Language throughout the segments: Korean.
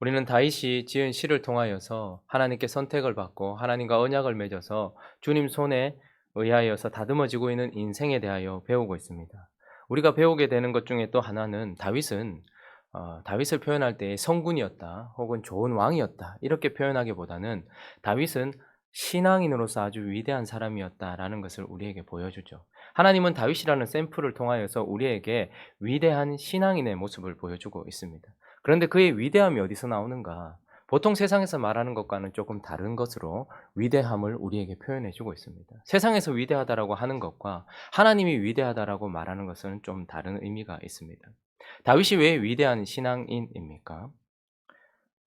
우리는 다윗이 지은 시를 통하여서 하나님께 선택을 받고 하나님과 언약을 맺어서 주님 손에 의하여서 다듬어지고 있는 인생에 대하여 배우고 있습니다. 우리가 배우게 되는 것 중에 또 하나는 다윗은 다윗을 표현할 때 성군이었다 혹은 좋은 왕이었다 이렇게 표현하기보다는 다윗은 신앙인으로서 아주 위대한 사람이었다라는 것을 우리에게 보여주죠. 하나님은 다윗이라는 샘플을 통하여서 우리에게 위대한 신앙인의 모습을 보여주고 있습니다. 그런데 그의 위대함이 어디서 나오는가? 보통 세상에서 말하는 것과는 조금 다른 것으로 위대함을 우리에게 표현해 주고 있습니다. 세상에서 위대하다라고 하는 것과 하나님이 위대하다라고 말하는 것은 좀 다른 의미가 있습니다. 다윗이 왜 위대한 신앙인입니까?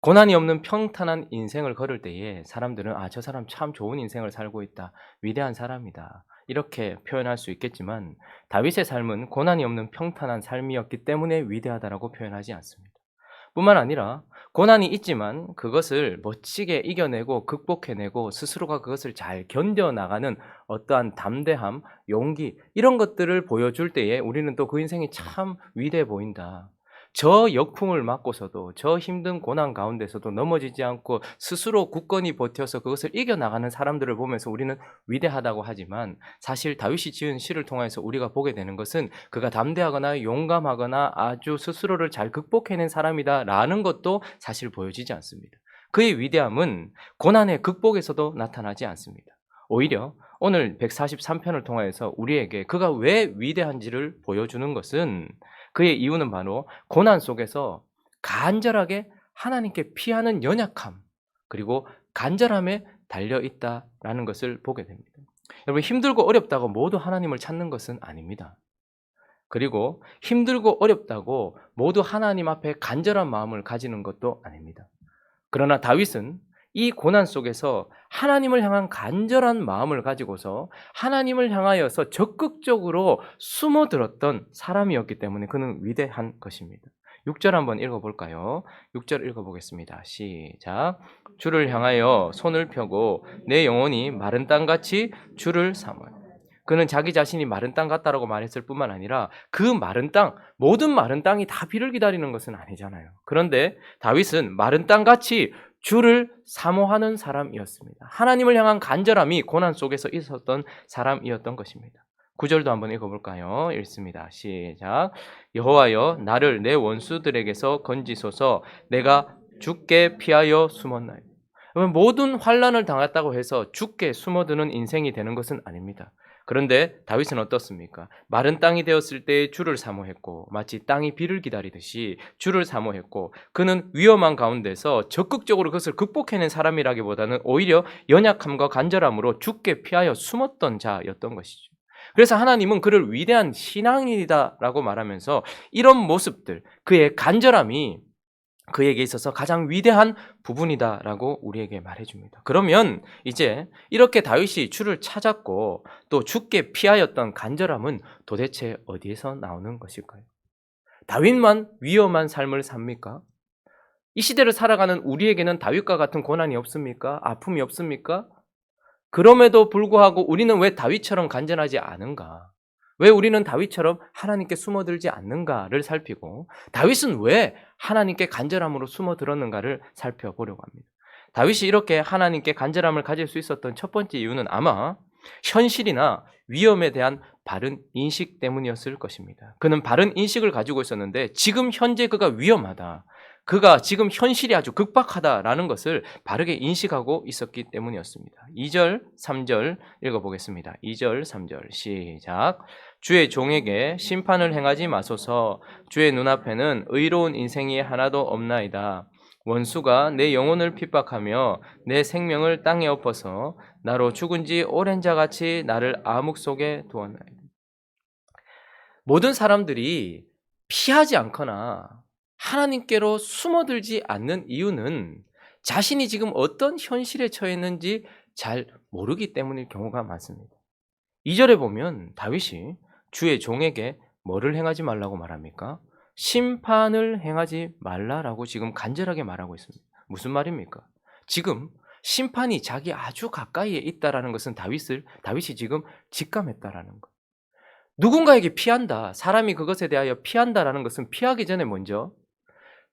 고난이 없는 평탄한 인생을 걸을 때에 사람들은 '아 저 사람 참 좋은 인생을 살고 있다. 위대한 사람이다.' 이렇게 표현할 수 있겠지만 다윗의 삶은 고난이 없는 평탄한 삶이었기 때문에 위대하다라고 표현하지 않습니다. 뿐만 아니라 고난이 있지만 그것을 멋지게 이겨내고 극복해내고 스스로가 그것을 잘 견뎌나가는 어떠한 담대함, 용기 이런 것들을 보여줄 때에 우리는 또 그 인생이 참 위대해 보인다. 저 역풍을 맞고서도 저 힘든 고난 가운데서도 넘어지지 않고 스스로 굳건히 버텨서 그것을 이겨나가는 사람들을 보면서 우리는 위대하다고 하지만 사실 다윗이 지은 시를 통해서 우리가 보게 되는 것은 그가 담대하거나 용감하거나 아주 스스로를 잘 극복해낸 사람이다라는 것도 사실 보여지지 않습니다. 그의 위대함은 고난의 극복에서도 나타나지 않습니다. 오히려 오늘 143편을 통하여서 우리에게 그가 왜 위대한지를 보여주는 것은 그의 이유는 바로 고난 속에서 간절하게 하나님께 피하는 연약함 그리고 간절함에 달려 있다라는 것을 보게 됩니다. 여러분 힘들고 어렵다고 모두 하나님을 찾는 것은 아닙니다. 그리고 힘들고 어렵다고 모두 하나님 앞에 간절한 마음을 가지는 것도 아닙니다. 그러나 다윗은 이 고난 속에서 하나님을 향한 간절한 마음을 가지고서 하나님을 향하여서 적극적으로 숨어들었던 사람이었기 때문에 그는 위대한 것입니다. 6절 한번 읽어볼까요? 6절 읽어보겠습니다. 시작. 주를 향하여 손을 펴고 내 영혼이 마른 땅같이 주를 삼아요. 그는 자기 자신이 마른 땅 같다라고 말했을 뿐만 아니라 그 마른 땅, 모든 마른 땅이 다 비를 기다리는 것은 아니잖아요. 그런데 다윗은 마른 땅같이 주를 사모하는 사람이었습니다. 하나님을 향한 간절함이 고난 속에서 있었던 사람이었던 것입니다. 9절도 한번 읽어볼까요? 읽습니다. 시작. 여호와여 나를 내 원수들에게서 건지소서 내가 주께 피하여 숨었나이다. 모든 환난을 당했다고 해서 주께 숨어드는 인생이 되는 것은 아닙니다. 그런데 다윗은 어떻습니까? 마른 땅이 되었을 때 주를 사모했고 마치 땅이 비를 기다리듯이 주를 사모했고 그는 위험한 가운데서 적극적으로 그것을 극복해낸 사람이라기보다는 오히려 연약함과 간절함으로 주께 피하여 숨었던 자였던 것이죠. 그래서 하나님은 그를 위대한 신앙인이다라고 말하면서 이런 모습들, 그의 간절함이 그에게 있어서 가장 위대한 부분이다라고 우리에게 말해줍니다. 그러면 이제 이렇게 다윗이 주를 찾았고 또 주께 피하였던 간절함은 도대체 어디에서 나오는 것일까요? 다윗만 위험한 삶을 삽니까? 이 시대를 살아가는 우리에게는 다윗과 같은 고난이 없습니까? 아픔이 없습니까? 그럼에도 불구하고 우리는 왜 다윗처럼 간절하지 않은가? 왜 우리는 다윗처럼 하나님께 숨어들지 않는가를 살피고 다윗은 왜 하나님께 간절함으로 숨어들었는가를 살펴보려고 합니다. 다윗이 이렇게 하나님께 간절함을 가질 수 있었던 첫 번째 이유는 아마 현실이나 위험에 대한 바른 인식 때문이었을 것입니다. 그는 바른 인식을 가지고 있었는데 지금 현재 그가 위험하다. 그가 지금 현실이 아주 극박하다라는 것을 바르게 인식하고 있었기 때문이었습니다. 2절, 3절 읽어보겠습니다. 2절, 3절 시작. 주의 종에게 심판을 행하지 마소서. 주의 눈앞에는 의로운 인생이 하나도 없나이다. 원수가 내 영혼을 핍박하며 내 생명을 땅에 엎어서 나로 죽은 지 오랜 자같이 나를 암흑 속에 두었나이다. 모든 사람들이 피하지 않거나 하나님께로 숨어들지 않는 이유는 자신이 지금 어떤 현실에 처해 있는지 잘 모르기 때문일 경우가 많습니다. 2절에 보면 다윗이 주의 종에게 뭐를 행하지 말라고 말합니까? 심판을 행하지 말라라고 지금 간절하게 말하고 있습니다. 무슨 말입니까? 지금 심판이 자기 아주 가까이에 있다라는 것은 다윗이 지금 직감했다라는 것. 누군가에게 피한다. 사람이 그것에 대하여 피한다라는 것은 피하기 전에 먼저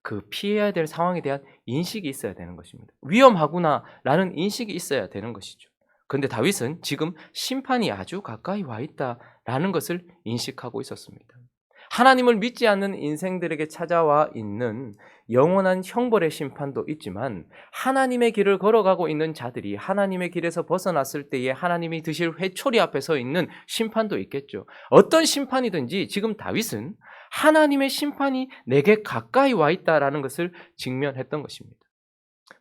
그 피해야 될 상황에 대한 인식이 있어야 되는 것입니다. 위험하구나라는 인식이 있어야 되는 것이죠. 그런데 다윗은 지금 심판이 아주 가까이 와 있다라는 것을 인식하고 있었습니다. 하나님을 믿지 않는 인생들에게 찾아와 있는 영원한 형벌의 심판도 있지만, 하나님의 길을 걸어가고 있는 자들이 하나님의 길에서 벗어났을 때에 하나님이 드실 회초리 앞에 서 있는 심판도 있겠죠. 어떤 심판이든지 지금 다윗은 하나님의 심판이 내게 가까이 와 있다라는 것을 직면했던 것입니다.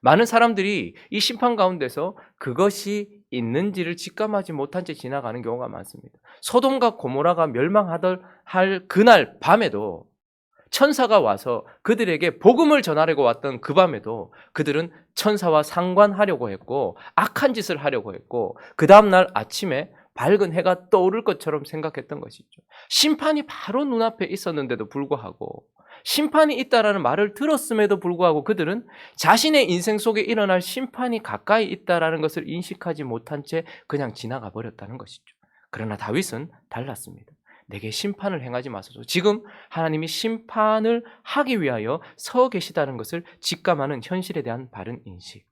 많은 사람들이 이 심판 가운데서 그것이 있는지를 직감하지 못한 채 지나가는 경우가 많습니다. 소돔과 고모라가 멸망하던 할 그날 밤에도 천사가 와서 그들에게 복음을 전하려고 왔던 그 밤에도 그들은 천사와 상관하려고 했고 악한 짓을 하려고 했고, 그 다음날 아침에 밝은 해가 떠오를 것처럼 생각했던 것이죠. 심판이 바로 눈앞에 있었는데도 불구하고, 심판이 있다라는 말을 들었음에도 불구하고 그들은 자신의 인생 속에 일어날 심판이 가까이 있다라는 것을 인식하지 못한 채 그냥 지나가 버렸다는 것이죠. 그러나 다윗은 달랐습니다. 내게 심판을 행하지 마소서. 지금 하나님이 심판을 하기 위하여 서 계시다는 것을 직감하는 현실에 대한 바른 인식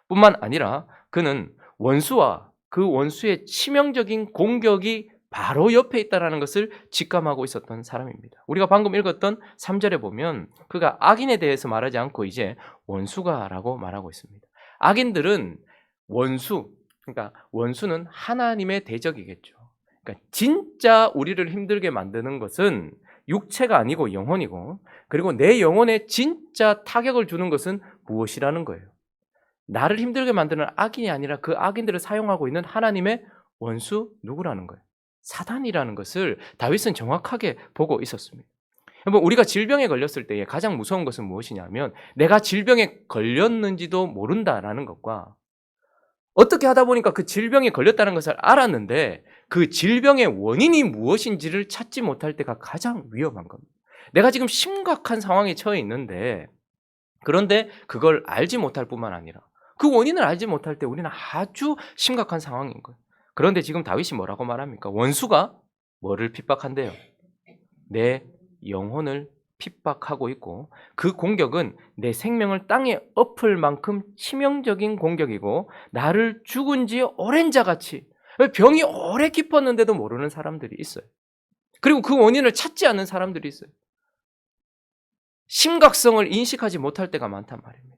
뿐만 아니라, 그는 원수와 그 원수의 치명적인 공격이 바로 옆에 있다는 것을 직감하고 있었던 사람입니다. 우리가 방금 읽었던 3절에 보면 그가 악인에 대해서 말하지 않고 이제 원수가라고 말하고 있습니다. 악인들은 그러니까 원수는 하나님의 대적이겠죠. 그러니까 진짜 우리를 힘들게 만드는 것은 육체가 아니고 영혼이고, 그리고 내 영혼에 진짜 타격을 주는 것은 무엇이라는 거예요? 나를 힘들게 만드는 악인이 아니라 그 악인들을 사용하고 있는 하나님의 원수 누구라는 거예요? 사단이라는 것을 다윗은 정확하게 보고 있었습니다. 여러분, 우리가 질병에 걸렸을 때에 가장 무서운 것은 무엇이냐면 내가 질병에 걸렸는지도 모른다라는 것과, 어떻게 하다 보니까 그 질병에 걸렸다는 것을 알았는데 그 질병의 원인이 무엇인지를 찾지 못할 때가 가장 위험한 겁니다. 내가 지금 심각한 상황에 처해 있는데, 그런데 그걸 알지 못할 뿐만 아니라 그 원인을 알지 못할 때 우리는 아주 심각한 상황인 거예요. 그런데 지금 다윗이 뭐라고 말합니까? 원수가 뭐를 핍박한대요? 내 영혼을 핍박하고 있고, 그 공격은 내 생명을 땅에 엎을 만큼 치명적인 공격이고, 나를 죽은 지 오랜 자같이, 병이 오래 깊었는데도 모르는 사람들이 있어요. 그리고 그 원인을 찾지 않는 사람들이 있어요. 심각성을 인식하지 못할 때가 많단 말입니다.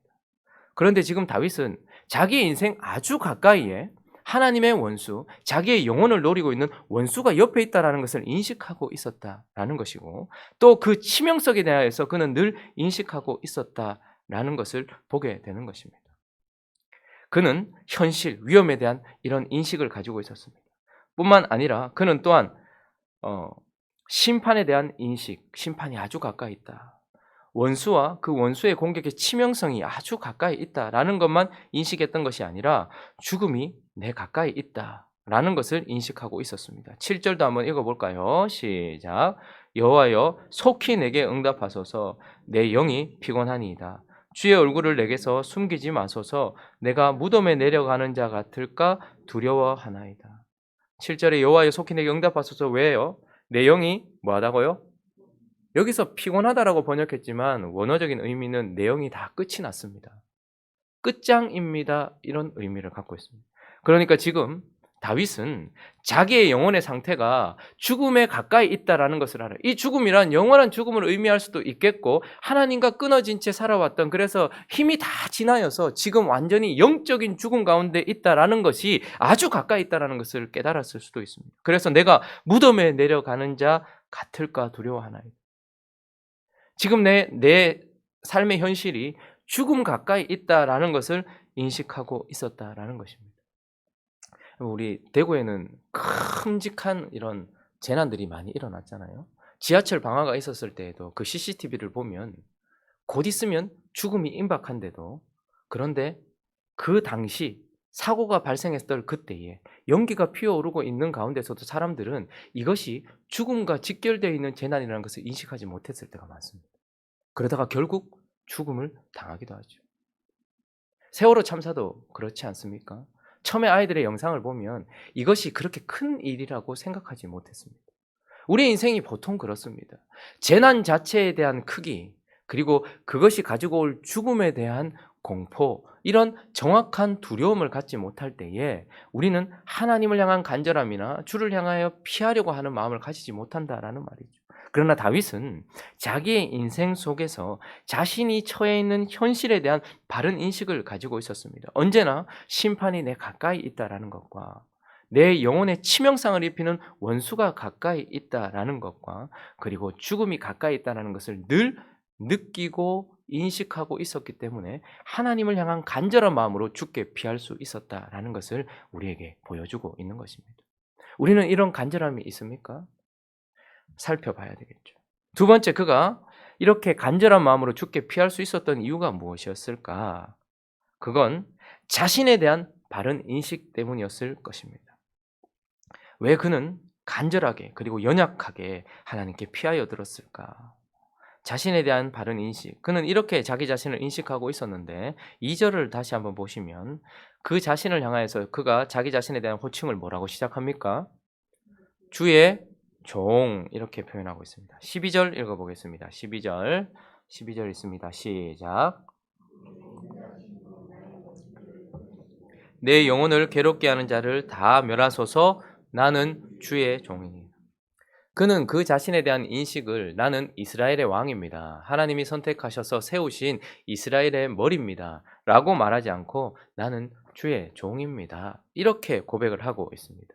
그런데 지금 다윗은 자기의 인생 아주 가까이에 하나님의 원수, 자기의 영혼을 노리고 있는 원수가 옆에 있다는 것을 인식하고 있었다라는 것이고, 또 그 치명성에 대하여서 그는 늘 인식하고 있었다라는 것을 보게 되는 것입니다. 그는 현실, 위험에 대한 이런 인식을 가지고 있었습니다. 뿐만 아니라 그는 또한 심판에 대한 인식, 심판이 아주 가까이 있다, 원수와 그 원수의 공격의 치명성이 아주 가까이 있다라는 것만 인식했던 것이 아니라 죽음이 내 가까이 있다라는 것을 인식하고 있었습니다. 7절도 한번 읽어볼까요? 시작. 여호와여 속히 내게 응답하소서. 내 영이 피곤하니이다. 주의 얼굴을 내게서 숨기지 마소서. 내가 무덤에 내려가는 자 같을까 두려워하나이다. 7절에 여호와여 속히 내게 응답하소서. 왜요? 내 영이 뭐하다고요? 여기서 피곤하다라고 번역했지만 원어적인 의미는 내용이 다 끝이 났습니다. 끝장입니다. 이런 의미를 갖고 있습니다. 그러니까 지금 다윗은 자기의 영혼의 상태가 죽음에 가까이 있다라는 것을 알아요. 이 죽음이란 영원한 죽음을 의미할 수도 있겠고, 하나님과 끊어진 채 살아왔던, 그래서 힘이 다 지나여서 지금 완전히 영적인 죽음 가운데 있다라는 것이 아주 가까이 있다라는 것을 깨달았을 수도 있습니다. 그래서 내가 무덤에 내려가는 자 같을까 두려워하나이다. 지금 내 삶의 현실이 죽음 가까이 있다라는 것을 인식하고 있었다라는 것입니다. 우리 대구에는 큼직한 이런 재난들이 많이 일어났잖아요. 지하철 방화가 있었을 때에도 그 CCTV를 보면 곧 있으면 죽음이 임박한데도, 그런데 그 당시 사고가 발생했을 그때에 연기가 피어오르고 있는 가운데서도 사람들은 이것이 죽음과 직결되어 있는 재난이라는 것을 인식하지 못했을 때가 많습니다. 그러다가 결국 죽음을 당하기도 하죠. 세월호 참사도 그렇지 않습니까? 처음에 아이들의 영상을 보면 이것이 그렇게 큰 일이라고 생각하지 못했습니다. 우리 인생이 보통 그렇습니다. 재난 자체에 대한 크기, 그리고 그것이 가지고 올 죽음에 대한 공포, 이런 정확한 두려움을 갖지 못할 때에 우리는 하나님을 향한 간절함이나 주를 향하여 피하려고 하는 마음을 가지지 못한다라는 말이죠. 그러나 다윗은 자기의 인생 속에서 자신이 처해 있는 현실에 대한 바른 인식을 가지고 있었습니다. 언제나 심판이 내 가까이 있다라는 것과 내 영혼에 치명상을 입히는 원수가 가까이 있다라는 것과 그리고 죽음이 가까이 있다는 것을 늘 느끼고 인식하고 있었기 때문에 하나님을 향한 간절한 마음으로 죽게 피할 수 있었다라는 것을 우리에게 보여주고 있는 것입니다. 우리는 이런 간절함이 있습니까? 살펴봐야 되겠죠. 두 번째, 그가 이렇게 간절한 마음으로 죽게 피할 수 있었던 이유가 무엇이었을까? 그건 자신에 대한 바른 인식 때문이었을 것입니다. 왜 그는 간절하게 그리고 연약하게 하나님께 피하여 들었을까? 자신에 대한 바른 인식. 그는 이렇게 자기 자신을 인식하고 있었는데 2절을 다시 한번 보시면 그 자신을 향하여서 그가 자기 자신에 대한 호칭을 뭐라고 시작합니까? 주의 종, 이렇게 표현하고 있습니다. 12절 읽어보겠습니다. 12절 있습니다. 시작. 내 영혼을 괴롭게 하는 자를 다 멸하소서. 나는 주의 종이니. 그는 그 자신에 대한 인식을 나는 이스라엘의 왕입니다. 하나님이 선택하셔서 세우신 이스라엘의 머리입니다. 라고 말하지 않고 나는 주의 종입니다. 이렇게 고백을 하고 있습니다.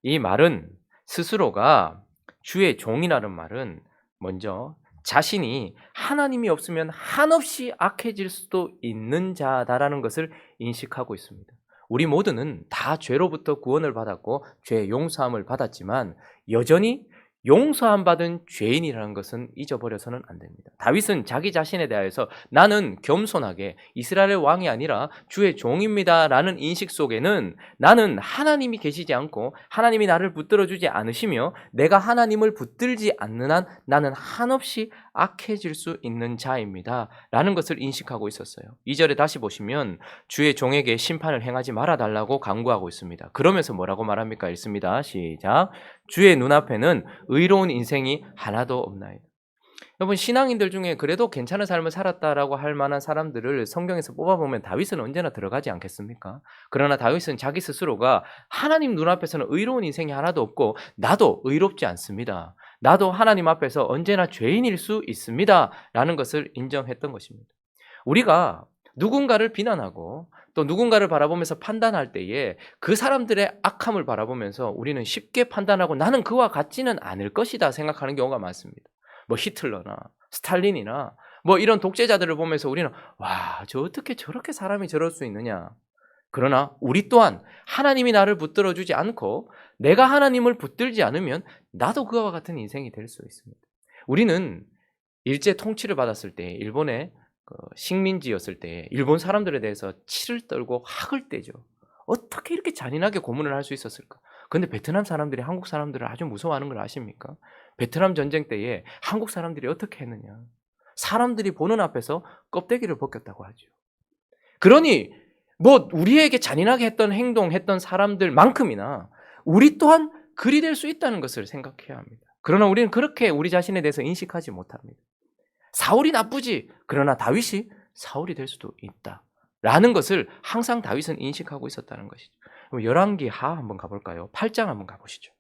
이 말은 스스로가 주의 종이라는 말은 먼저 자신이 하나님이 없으면 한없이 악해질 수도 있는 자다라는 것을 인식하고 있습니다. 우리 모두는 다 죄로부터 구원을 받았고 죄의 용서함을 받았지만 여전히 용서함 받은 죄인이라는 것은 잊어버려서는 안 됩니다. 다윗은 자기 자신에 대하여서 나는 겸손하게 이스라엘의 왕이 아니라 주의 종입니다 라는 인식 속에는 나는 하나님이 계시지 않고 하나님이 나를 붙들어 주지 않으시며 내가 하나님을 붙들지 않는 한 나는 한없이 악해질 수 있는 자입니다 라는 것을 인식하고 있었어요. 2절에 다시 보시면 주의 종에게 심판을 행하지 말아달라고 강구하고 있습니다. 그러면서 뭐라고 말합니까? 읽습니다. 시작. 주의 눈앞에는 의로운 인생이 하나도 없나이다. 여러분, 신앙인들 중에 그래도 괜찮은 삶을 살았다라고 할 만한 사람들을 성경에서 뽑아보면 다윗은 언제나 들어가지 않겠습니까? 그러나 다윗은 자기 스스로가 하나님 눈앞에서는 의로운 인생이 하나도 없고 나도 의롭지 않습니다. 나도 하나님 앞에서 언제나 죄인일 수 있습니다 라는 것을 인정했던 것입니다. 우리가 누군가를 비난하고 또 누군가를 바라보면서 판단할 때에 그 사람들의 악함을 바라보면서 우리는 쉽게 판단하고 나는 그와 같지는 않을 것이다 생각하는 경우가 많습니다. 뭐 히틀러나 스탈린이나 뭐 이런 독재자들을 보면서 우리는 와, 저 어떻게 저렇게 사람이 저럴 수 있느냐. 그러나 우리 또한 하나님이 나를 붙들어 주지 않고 내가 하나님을 붙들지 않으면 나도 그와 같은 인생이 될 수 있습니다. 우리는 일제 통치를 받았을 때 일본의 식민지였을 때 일본 사람들에 대해서 치를 떨고 학을 떼죠. 어떻게 이렇게 잔인하게 고문을 할 수 있었을까? 그런데 베트남 사람들이 한국 사람들을 아주 무서워하는 걸 아십니까? 베트남 전쟁 때에 한국 사람들이 어떻게 했느냐? 사람들이 보는 앞에서 껍데기를 벗겼다고 하죠. 그러니 뭐 우리에게 잔인하게 했던 행동, 했던 사람들만큼이나 우리 또한 그리 될 수 있다는 것을 생각해야 합니다. 그러나 우리는 그렇게 우리 자신에 대해서 인식하지 못합니다. 사울이 나쁘지, 그러나 다윗이 사울이 될 수도 있다 라는 것을 항상 다윗은 인식하고 있었다는 것이죠. 열왕기하 한번 가볼까요? 8장 한번 가보시죠.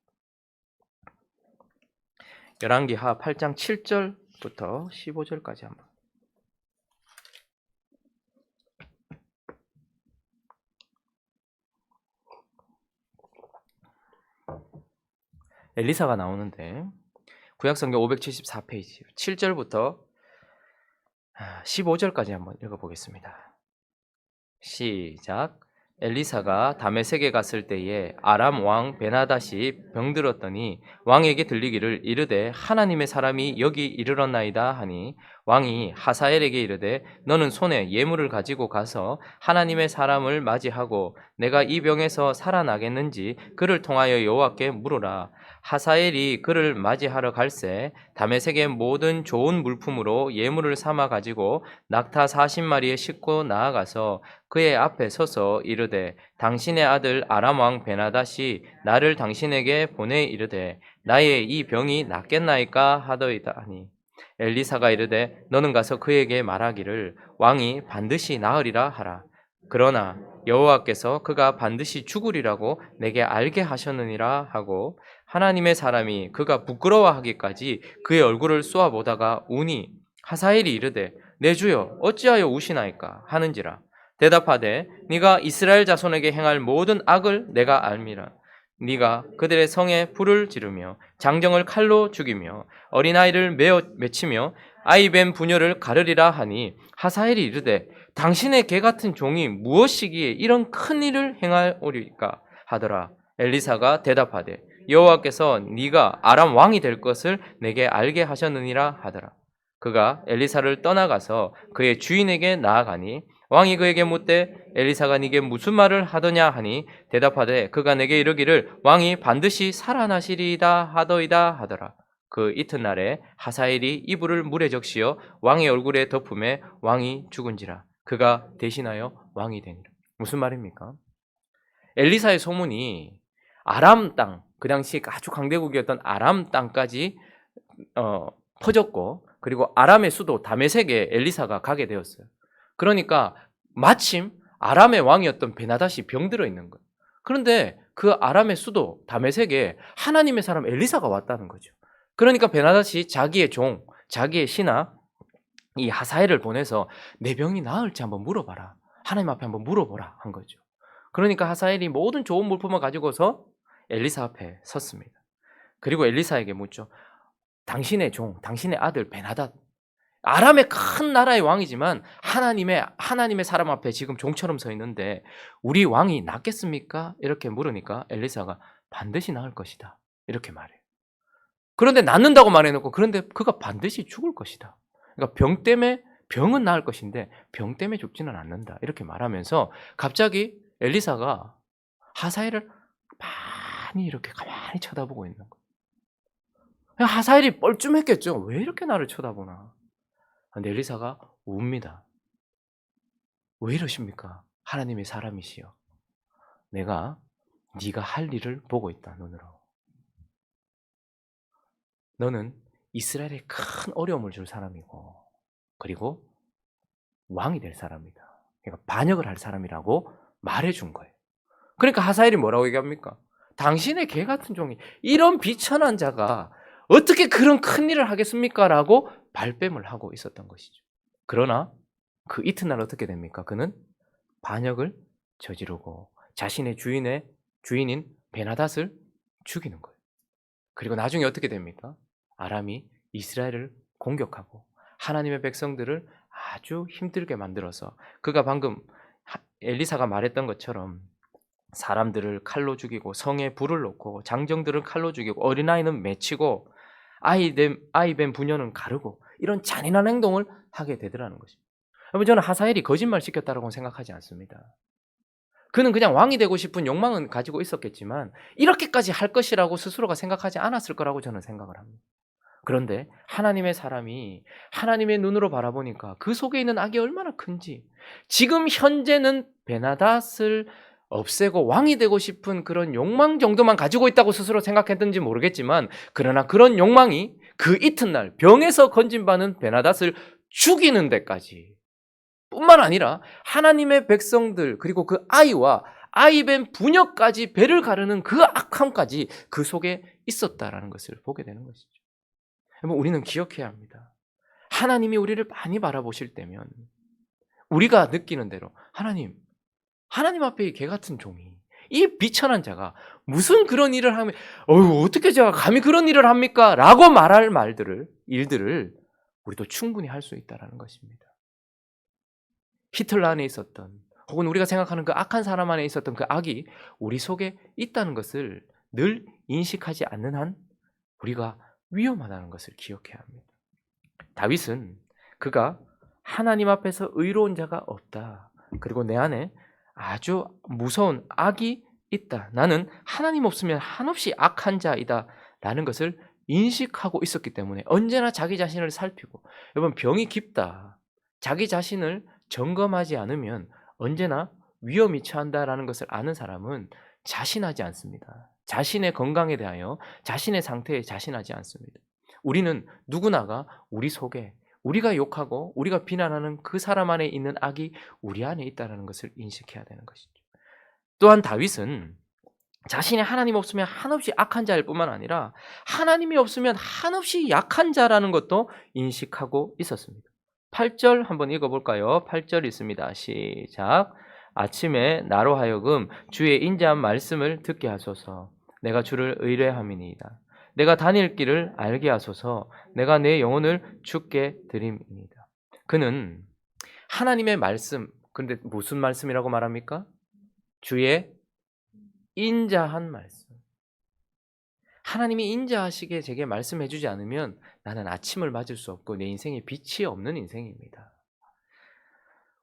열왕기하 8장 7절부터 15절까지 한번. 엘리사가 나오는데 구약성경 574페이지 7절부터 15절까지 한번 읽어보겠습니다. 시작. 엘리사가 다메섹에 갔을 때에 아람 왕 베나닷이 병들었더니 왕에게 들리기를 이르되 하나님의 사람이 여기 이르렀나이다 하니 왕이 하사엘에게 이르되 너는 손에 예물을 가지고 가서 하나님의 사람을 맞이하고 내가 이 병에서 살아나겠는지 그를 통하여 여호와께 물으라. 하사엘이 그를 맞이하러 갈새 다메섹의 모든 좋은 물품으로 예물을 삼아 가지고 낙타 40마리에 싣고 나아가서 그의 앞에 서서 이르되 당신의 아들 아람 왕 베나닷이 나를 당신에게 보내 이르되 나의 이 병이 낫겠나이까 하더이다 하니 엘리사가 이르되 너는 가서 그에게 말하기를 왕이 반드시 나으리라 하라. 그러나 여호와께서 그가 반드시 죽으리라고 내게 알게 하셨느니라 하고 하나님의 사람이 그가 부끄러워하기까지 그의 얼굴을 쏘아보다가 우니 하사엘이 이르되 내 주여 어찌하여 우시나이까 하는지라. 대답하되 네가 이스라엘 자손에게 행할 모든 악을 내가 알미라. 네가 그들의 성에 불을 지르며 장정을 칼로 죽이며 어린아이를 맺히며 아이뱀 부녀를 가르리라 하니 하사엘이 이르되 당신의 개 같은 종이 무엇이기에 이런 큰 일을 행하오리까 하더라. 엘리사가 대답하되 여호와께서 네가 아람 왕이 될 것을 내게 알게 하셨느니라 하더라. 그가 엘리사를 떠나가서 그의 주인에게 나아가니 왕이 그에게 묻되 엘리사가 네게 무슨 말을 하더냐 하니 대답하되 그가 내게 이르기를 왕이 반드시 살아나시리이다 하더이다 하더라. 그 이튿날에 하사엘이 이불을 물에 적시어 왕의 얼굴에 덮음에 왕이 죽은지라. 그가 대신하여 왕이 되니라. 무슨 말입니까? 엘리사의 소문이 아람 땅, 그 당시 아주 강대국이었던 아람 땅까지 퍼졌고, 그리고 아람의 수도 다메섹에 엘리사가 가게 되었어요. 그러니까 마침 아람의 왕이었던 베나닷이 병들어 있는 거예요. 그런데 그 아람의 수도 다메섹에 하나님의 사람 엘리사가 왔다는 거죠. 그러니까 베나닷이 자기의 종, 자기의 신하 이 하사엘을 보내서 내 병이 나을지 한번 물어봐라. 하나님 앞에 한번 물어보라 한 거죠. 그러니까 하사엘이 모든 좋은 물품을 가지고서 엘리사 앞에 섰습니다. 그리고 엘리사에게 묻죠. 당신의 종, 당신의 아들 베나닷, 아람의 큰 나라의 왕이지만 하나님의 사람 앞에 지금 종처럼 서 있는데 우리 왕이 낫겠습니까? 이렇게 물으니까 엘리사가 반드시 나을 것이다 이렇게 말해요. 그런데 낫는다고 말해놓고 그런데 그가 반드시 죽을 것이다. 그러니까 병은 나을 것인데 병 때문에 죽지는 않는다 이렇게 말하면서 갑자기 엘리사가 하사엘을 많이 이렇게 가만히 쳐다보고 있는 거예요. 하사엘이 뻘쭘했겠죠. 왜 이렇게 나를 쳐다보나. 근데 엘리사가 웁니다. 왜 이러십니까? 하나님의 사람이시여. 내가 네가 할 일을 보고 있다 눈으로. 너는 이스라엘에 큰 어려움을 줄 사람이고 그리고 왕이 될 사람이다. 그러니까 반역을 할 사람이라고 말해준 거예요. 그러니까 하사엘이 뭐라고 얘기합니까? 당신의 개 같은 종이 이런 비천한 자가 어떻게 그런 큰 일을 하겠습니까? 라고 발뺌을 하고 있었던 것이죠. 그러나 그 이튿날 어떻게 됩니까? 그는 반역을 저지르고 자신의 주인인 베나닷을 죽이는 거예요. 그리고 나중에 어떻게 됩니까? 아람이 이스라엘을 공격하고 하나님의 백성들을 아주 힘들게 만들어서 그가 방금 엘리사가 말했던 것처럼 사람들을 칼로 죽이고 성에 불을 놓고 장정들을 칼로 죽이고 어린아이는 맺히고 아이뱀 부녀는 가르고 이런 잔인한 행동을 하게 되더라는 것입니다. 여러분 저는 하사엘이 거짓말 시켰다고 생각하지 않습니다. 그는 그냥 왕이 되고 싶은 욕망은 가지고 있었겠지만 이렇게까지 할 것이라고 스스로가 생각하지 않았을 거라고 저는 생각을 합니다. 그런데 하나님의 사람이 하나님의 눈으로 바라보니까 그 속에 있는 악이 얼마나 큰지 지금 현재는 베나닷을 없애고 왕이 되고 싶은 그런 욕망 정도만 가지고 있다고 스스로 생각했던지 모르겠지만 그러나 그런 욕망이 그 이튿날 병에서 건진받은 베나닷을 죽이는 데까지 뿐만 아니라 하나님의 백성들 그리고 그 아이와 아이뱀 부녀까지 배를 가르는 그 악함까지 그 속에 있었다라는 것을 보게 되는 것이죠. 여러분 우리는 기억해야 합니다. 하나님이 우리를 많이 바라보실 때면 우리가 느끼는 대로 하나님 앞에 이 개 같은 종이 이 비천한 자가 무슨 그런 일을 하면 어떻게 제가 감히 그런 일을 합니까? 라고 말할 일들을 우리도 충분히 할 수 있다는 것입니다. 히틀러 안에 있었던 혹은 우리가 생각하는 그 악한 사람 안에 있었던 그 악이 우리 속에 있다는 것을 늘 인식하지 않는 한 우리가 위험하다는 것을 기억해야 합니다. 다윗은 그가 하나님 앞에서 의로운 자가 없다. 그리고 내 안에 아주 무서운 악이 있다. 나는 하나님 없으면 한없이 악한 자이다. 라는 것을 인식하고 있었기 때문에 언제나 자기 자신을 살피고 여러분 병이 깊다. 자기 자신을 점검하지 않으면 언제나 위험이 처한다라는 것을 아는 사람은 자신하지 않습니다. 자신의 건강에 대하여 자신의 상태에 자신하지 않습니다. 우리는 누구나가 우리 속에 우리가 욕하고 우리가 비난하는 그 사람 안에 있는 악이 우리 안에 있다는 것을 인식해야 되는 것이죠. 또한 다윗은 자신이 하나님 없으면 한없이 악한 자일 뿐만 아니라 하나님이 없으면 한없이 약한 자라는 것도 인식하고 있었습니다. 8절 한번 읽어볼까요? 8절 있습니다. 시작. 아침에 나로 하여금 주의 인자한 말씀을 듣게 하소서. 내가 주를 의뢰함이니이다. 내가 다닐 길을 알게 하소서. 내가 내 영혼을 주께 드림이니이다. 그는 하나님의 말씀, 근데 무슨 말씀이라고 말합니까? 주의 인자한 말씀. 하나님이 인자하시게 제게 말씀해 주지 않으면 나는 아침을 맞을 수 없고 내 인생에 빛이 없는 인생입니다.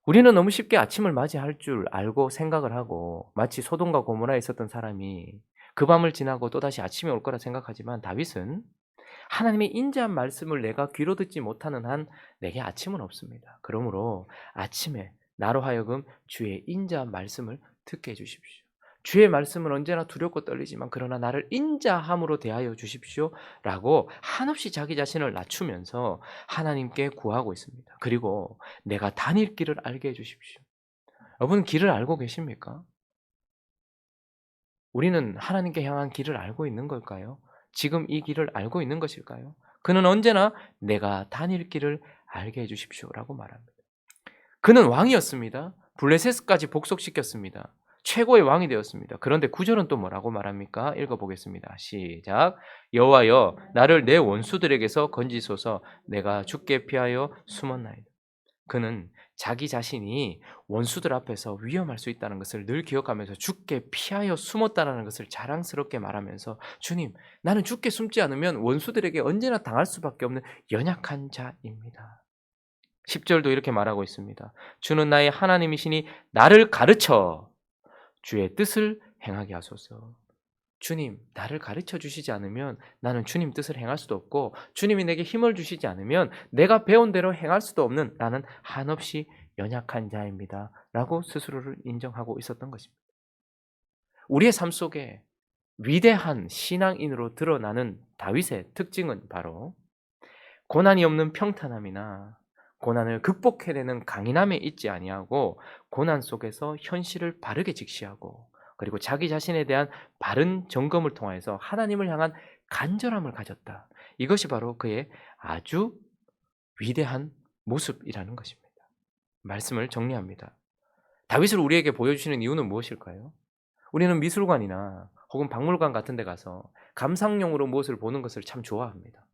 우리는 너무 쉽게 아침을 맞이할 줄 알고 생각을 하고 마치 소돔과 고모라에 있었던 사람이 그 밤을 지나고 또다시 아침이 올 거라 생각하지만 다윗은 하나님의 인자한 말씀을 내가 귀로 듣지 못하는 한 내게 아침은 없습니다. 그러므로 아침에 나로 하여금 주의 인자한 말씀을 듣게 해주십시오. 주의 말씀은 언제나 두렵고 떨리지만 그러나 나를 인자함으로 대하여 주십시오 라고 한없이 자기 자신을 낮추면서 하나님께 구하고 있습니다. 그리고 내가 다닐 길을 알게 해주십시오. 여러분 길을 알고 계십니까? 우리는 하나님께 향한 길을 알고 있는 걸까요? 지금 이 길을 알고 있는 것일까요? 그는 언제나 내가 다닐 길을 알게 해주십시오라고 말합니다. 그는 왕이었습니다. 블레셋까지 복속시켰습니다. 최고의 왕이 되었습니다. 그런데 9절은 또 뭐라고 말합니까? 읽어보겠습니다. 시작. 여호와여 나를 내 원수들에게서 건지소서. 내가 주께 피하여 숨었나이다. 그는 자기 자신이 원수들 앞에서 위험할 수 있다는 것을 늘 기억하면서 주께 피하여 숨었다는 것을 자랑스럽게 말하면서 주님, 나는 주께 숨지 않으면 원수들에게 언제나 당할 수밖에 없는 연약한 자입니다. 10절도 이렇게 말하고 있습니다. 주는 나의 하나님이시니 나를 가르쳐 주의 뜻을 행하게 하소서. 주님, 나를 가르쳐 주시지 않으면 나는 주님 뜻을 행할 수도 없고 주님이 내게 힘을 주시지 않으면 내가 배운 대로 행할 수도 없는 나는 한없이 연약한 자입니다. 라고 스스로를 인정하고 있었던 것입니다. 우리의 삶 속에 위대한 신앙인으로 드러나는 다윗의 특징은 바로 고난이 없는 평탄함이나 고난을 극복해내는 강인함에 있지 아니하고 고난 속에서 현실을 바르게 직시하고 그리고 자기 자신에 대한 바른 점검을 통해서 하나님을 향한 간절함을 가졌다. 이것이 바로 그의 아주 위대한 모습이라는 것입니다. 말씀을 정리합니다. 다윗을 우리에게 보여주시는 이유는 무엇일까요? 우리는 미술관이나 혹은 박물관 같은 데 가서 감상용으로 무엇을 보는 것을 참 좋아합니다.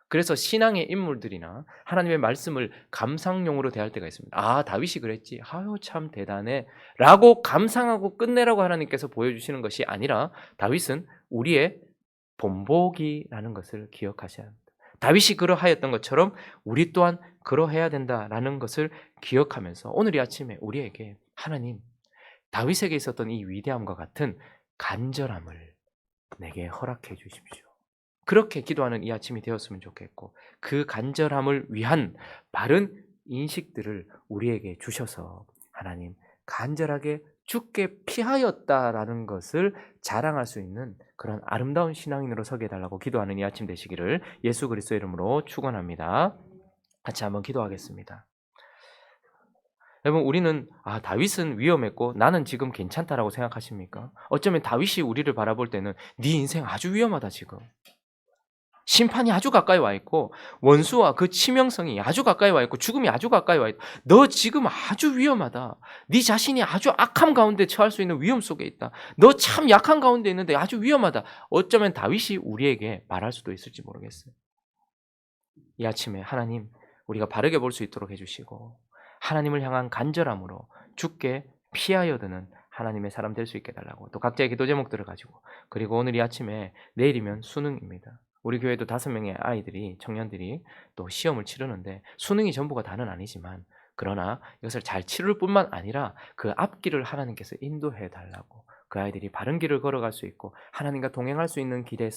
그래서 신앙의 인물들이나 하나님의 말씀을 감상용으로 대할 때가 있습니다. 아, 다윗이 그랬지. 아유, 참 대단해. 라고 감상하고 끝내라고 하나님께서 보여주시는 것이 아니라 다윗은 우리의 본보기라는 것을 기억하셔야 합니다. 다윗이 그러하였던 것처럼 우리 또한 그러해야 된다라는 것을 기억하면서 오늘 이 아침에 우리에게 하나님, 다윗에게 있었던 이 위대함과 같은 간절함을 내게 허락해 주십시오. 그렇게 기도하는 이 아침이 되었으면 좋겠고 그 간절함을 위한 바른 인식들을 우리에게 주셔서 하나님 간절하게 주께 피하였다라는 것을 자랑할 수 있는 그런 아름다운 신앙인으로 서게 해달라고 기도하는 이 아침 되시기를 예수 그리스도의 이름으로 축원합니다. 같이 한번 기도하겠습니다. 여러분 우리는 다윗은 위험했고 나는 지금 괜찮다라고 생각하십니까? 어쩌면 다윗이 우리를 바라볼 때는 네 인생 아주 위험하다 지금. 심판이 아주 가까이 와 있고 원수와 그 치명성이 아주 가까이 와 있고 죽음이 아주 가까이 와 있다. 너 지금 아주 위험하다. 네 자신이 아주 악함 가운데 처할 수 있는 위험 속에 있다. 너 참 약한 가운데 있는데 아주 위험하다. 어쩌면 다윗이 우리에게 말할 수도 있을지 모르겠어요. 이 아침에 하나님 우리가 바르게 볼 수 있도록 해주시고 하나님을 향한 간절함으로 주께 피하여 드는 하나님의 사람 될 수 있게 해달라고 또 각자의 기도 제목들을 가지고 그리고 오늘 이 아침에 내일이면 수능입니다. 우리 교회도 5명의 아이들이 청년들이 또 시험을 치르는데 수능이 전부가 다는 아니지만 그러나 이것을 잘 치를 뿐만 아니라 그 앞길을 하나님께서 인도해 달라고 그 아이들이 바른 길을 걸어갈 수 있고 하나님과 동행할 수 있는 길의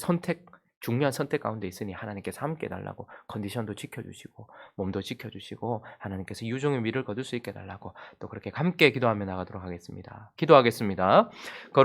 중요한 선택 가운데 있으니 하나님께서 함께 해달라고 컨디션도 지켜주시고 몸도 지켜주시고 하나님께서 유종의 미를 거둘 수 있게 해달라고 또 그렇게 함께 기도하며 나가도록 하겠습니다. 기도하겠습니다.